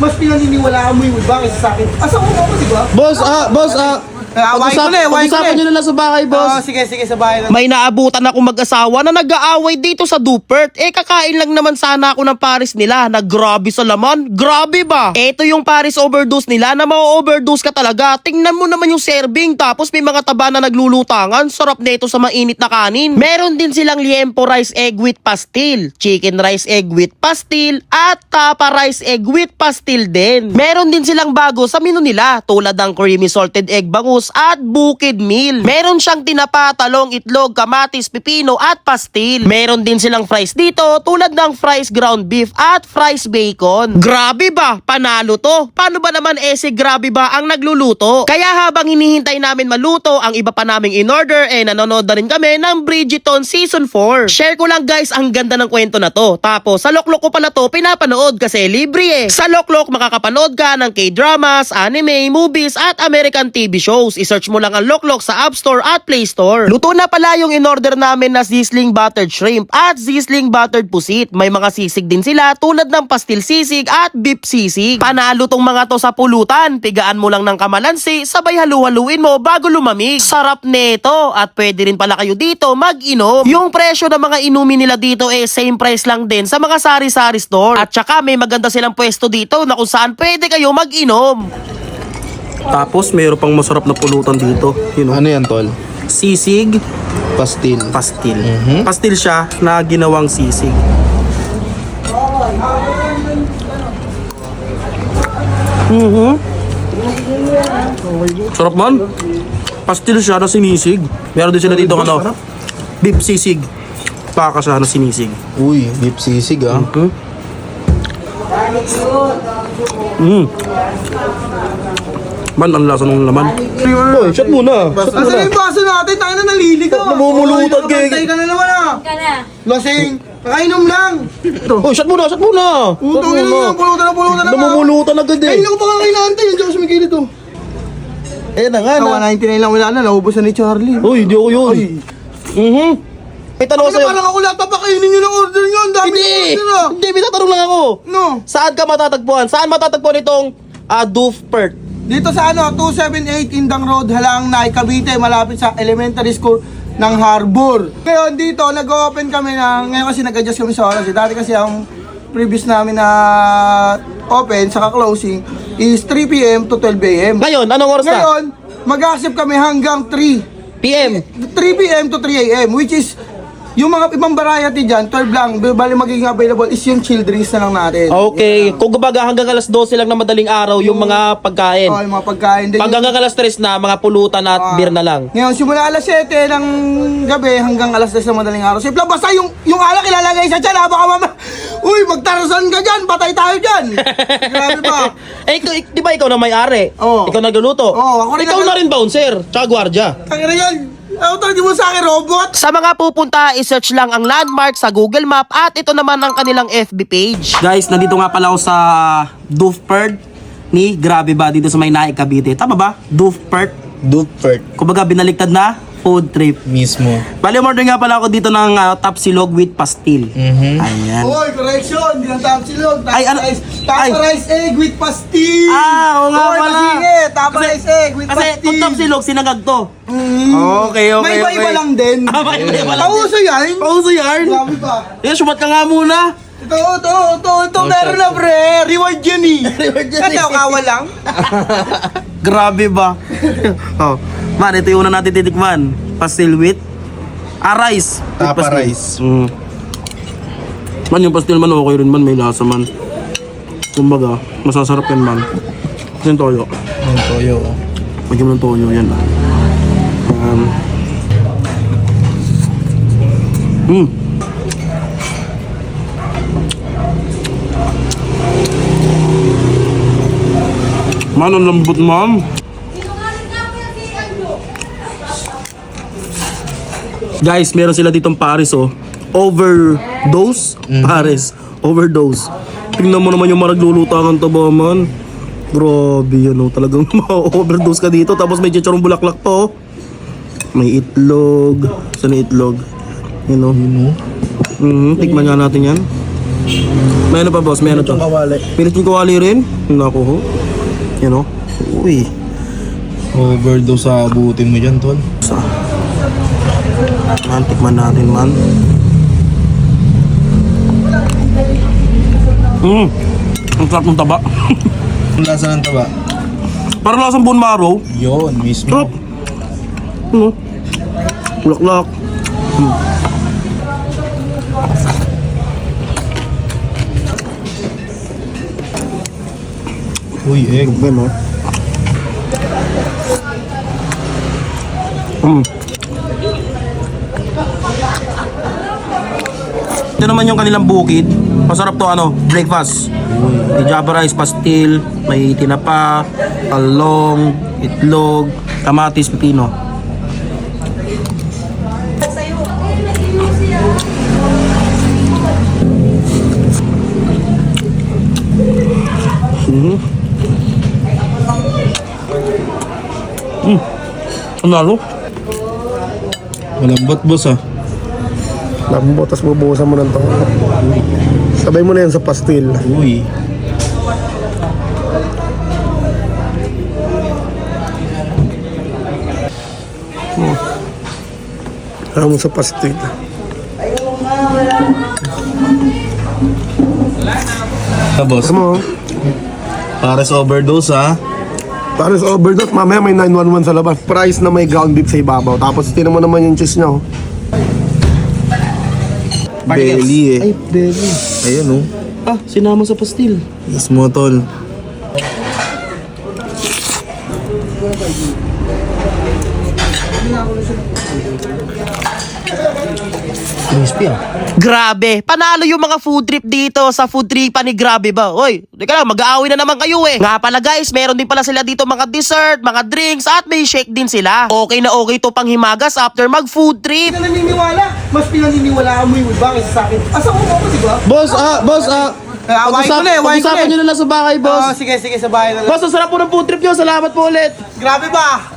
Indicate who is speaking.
Speaker 1: Mas pinaniniwalaan mo yung iba kaysa sa akin. Asa ko ako, di ba?
Speaker 2: Boss, pag-usapan nyo na lang sa bahay, boss.
Speaker 1: Sige, sa bahay na.
Speaker 2: May naabutan ako mag-asawa na nag-aaway dito sa Dupert. Kakain lang naman sana ako ng Paris nila na grabe sa laman. Grabe ba? Ito yung Paris overdose nila na ma-overdose ka talaga. Tingnan mo naman yung serving tapos may mga taba na naglulutangan. Sarap nito sa mainit na kanin. Meron din silang liempo rice egg with pastil, chicken rice egg with pastil, at tapa rice egg with pastil din. Meron din silang bago sa menu nila tulad ng creamy salted egg bangus at bukid meal. Meron siyang tinapa, talong, itlog, kamatis, pipino at pastil. Meron din silang fries dito tulad ng fries ground beef at fries bacon. Grabe ba? Panalo to. Paano ba naman si grabe ba ang nagluluto? Kaya habang hinihintay namin maluto ang iba pa naming in-order nanonood na rin kami ng Bridgerton Season 4. Share ko lang guys, ang ganda ng kwento na to. Tapos sa Loklok ko pala to pinapanood kasi libre Sa Loklok makakapanood ka ng K-dramas, anime, movies at American TV shows. I-search mo lang ang Loklok sa App Store at Play Store. Luto na pala yung in-order namin na sizzling buttered shrimp at sizzling buttered pusit. May mga sisig din sila tulad ng pastil sisig at beef sisig. Panalo tong mga to sa pulutan. Pigaan mo lang ng kamalansi, sabay halu-haluin mo bago lumamig. Sarap neto at pwede rin pala kayo dito mag-inom. Yung presyo ng mga inumin nila dito same price lang din sa mga sari-sari store. At saka may maganda silang pwesto dito na kung saan pwede kayo mag-inom. Tapos mayroon pang masarap na pulutan dito.
Speaker 3: Ano yan, tol?
Speaker 2: Sisig,
Speaker 3: Pastil.
Speaker 2: pastil. Pastil siya na ginawang sisig. Sarap man. Pastil siya na sinisig. Meron din sila dito beef sisig. Paka siya na sinisig.
Speaker 3: Uy, beef sisig ah.
Speaker 2: Man, ang lasa ng laman. Boy, shot muna.
Speaker 1: Asan na yung baso natin? Tayo na naliligaw.
Speaker 2: Namumulutan kayo.
Speaker 1: Nakakantay ka na naman Lasing. Nakainom lang.
Speaker 2: Oh, shot muna.
Speaker 1: Utong ina lang. Pulutan na.
Speaker 2: Namumulutan agad
Speaker 1: Ay, hindi ko pa kakainantay. Nandiyan ko sa Miguel ito.
Speaker 2: Na nga
Speaker 1: Tawa 99 lang wala na. Naubos na ni Charlie.
Speaker 2: Uy, hindi ako yun. May tanong
Speaker 1: Ano
Speaker 2: sa'yo.
Speaker 1: parang ako lahat papakainin nyo ng order nyo. Ang dami ng order
Speaker 2: Hindi, may tatanong lang ako.
Speaker 1: No.
Speaker 2: Saan ka matatagpuan? Saan matatagpuan itong Dufpert?
Speaker 1: Dito sa 278 Indang Road, Halang Nay, Cavite, malapit sa elementary school ng Harbor. Ngayon dito, nag-open kami ngayon kasi nag-adjust kami sa oras. Dati kasi ang previous namin na open, saka closing, is 3 p.m. to 12 a.m.
Speaker 2: Ngayon, anong oras na?
Speaker 1: Ngayon, mag-accept kami hanggang 3
Speaker 2: PM.
Speaker 1: p.m. to 3 a.m. which is yung mga ibang variety dyan, 12 lang, bali magiging available is yung chill drinks na lang natin.
Speaker 2: Okay, kung kumbaga hanggang alas 12 lang na madaling araw yung mga pagkain.
Speaker 1: Oh, yung mga pagkain. Then,
Speaker 2: Pag hanggang alas 3 na, mga pulutan at beer na lang.
Speaker 1: Ngayon, simula alas 7 ng gabi hanggang alas 10 ng madaling araw. Simple lang, basta yung alak ilalagay sa dyan, baka mama, uy, magtarasan ka dyan, patay tayo dyan. Grabe ba?
Speaker 2: Di ba ikaw na may-ari?
Speaker 1: Oo.
Speaker 2: Ikaw nagluluto?
Speaker 1: Oo, ako rin
Speaker 2: Ikaw na rin bouncer, tsaka gwardiya.
Speaker 1: Tangina yan. Tawag mo sa akin, robot.
Speaker 2: Sa mga pupunta, i-search lang ang landmark sa Google Map at ito naman ang kanilang FB page. Guys, nandito nga pala ako sa Dufpert ni Grabe ba dito sa Maynay, Cavite. Tama ba? Dufpert. Kumbaga binaliktad na food trip.
Speaker 3: Mismo.
Speaker 2: Bali, order nga pala ako dito ng tapsilog with pastil. Ayan.
Speaker 1: Oy, correction. Hindi lang tapsilog.
Speaker 2: Ay, ano?
Speaker 1: Tapa rice egg with pastil.
Speaker 2: Oo nga
Speaker 1: Oy,
Speaker 2: pala.
Speaker 1: Sige, tapa rice egg with
Speaker 2: Kasi
Speaker 1: pastil.
Speaker 2: kung tapsilog, sinagag to. Okay.
Speaker 1: May iba-iba lang din.
Speaker 2: May iba lang.
Speaker 1: Pauso yan.
Speaker 2: Pauso yarn.
Speaker 1: Grabe ba?
Speaker 2: Sumat ka nga muna.
Speaker 1: Ito, meron na pre. Reward yan eh.
Speaker 2: Reward yan
Speaker 1: Kasi
Speaker 2: eh.
Speaker 1: kawa lang.
Speaker 2: Grabe ba? Man, ito yung una natin titikman. Pastil with rice. With
Speaker 3: Tapa
Speaker 2: pastil.
Speaker 3: rice.
Speaker 2: Man, yung pastil man okay rin man. May lasa man. Kumbaga, masasarap yan man. Kasi yung toyo.
Speaker 3: Yung toyo.
Speaker 2: Lagyan mo ng toyo yan. Man, ang lambot, ma'am. Guys, meron sila ditong Paris, Overdose? Paris. Overdose. Tingnan mo naman yung maraglulutangan to ba, man. Grabe yan, talagang ma-overdose ka dito. Tapos may chicharong bulaklak to. May itlog. Saan yung itlog? Tikman nga natin yan. May ano pa boss? May ano to?
Speaker 1: Kawali.
Speaker 2: Pilit yung kawali rin? Naku ho. Yan o. Uy.
Speaker 3: Overdose sa abutin mo dyan, tol.
Speaker 2: Sa. Tikman natin man. Ang sarap ng taba.
Speaker 3: Ang lasa ng taba.
Speaker 2: Parang lasang bone marrow.
Speaker 3: Yun, mismo.
Speaker 2: Sarap. Ano? Bulaklak.
Speaker 3: Uy, egg.
Speaker 1: mo.
Speaker 2: Ito naman yung kanilang bukid. Masarap to ano, breakfast. May java rice, pastil, may tinapa, talong, itlog, kamatis, pipino. Ano?
Speaker 3: Malambot, boss ah.
Speaker 1: Lambot, tapos bubuhusan mo ng to. Sabay mo na yan sa pastil.
Speaker 3: Uy.
Speaker 1: Alam mo sa pastil.
Speaker 3: Boss.
Speaker 1: Mo,
Speaker 3: Pares overdose ah.
Speaker 1: para sa overdose, mamaya may 911 sa labas. Price na may ground beef sa ibabaw. Tapos tinan mo naman yung cheese niya. Oh.
Speaker 3: Belly eh.
Speaker 2: Ay, belly.
Speaker 3: Ayun oh.
Speaker 2: Ah, sinama sa pastil.
Speaker 3: Mismo, tol.
Speaker 2: Crispy ah. Grabe, panalo yung mga food trip dito sa food tripan ni Grabe ba? Oy, di ka lang, mag-aaway na naman kayo eh. Nga pala guys, meron din pala sila dito mga dessert, mga drinks, at may shake din sila. Okay na okay to pang himagas after mag food trip.
Speaker 1: Hindi ka naniniwala. Mas pinaniniwalaan mo yung iba kaysa sa akin. Asa ko ako, di ba?
Speaker 3: Boss,
Speaker 2: Pag-usapan nyo na lang sa bahay, boss.
Speaker 1: Sige, sa bahay na lang.
Speaker 2: Boss, ang sarap po ng food trip nyo. Salamat po ulit.
Speaker 1: Grabe ba?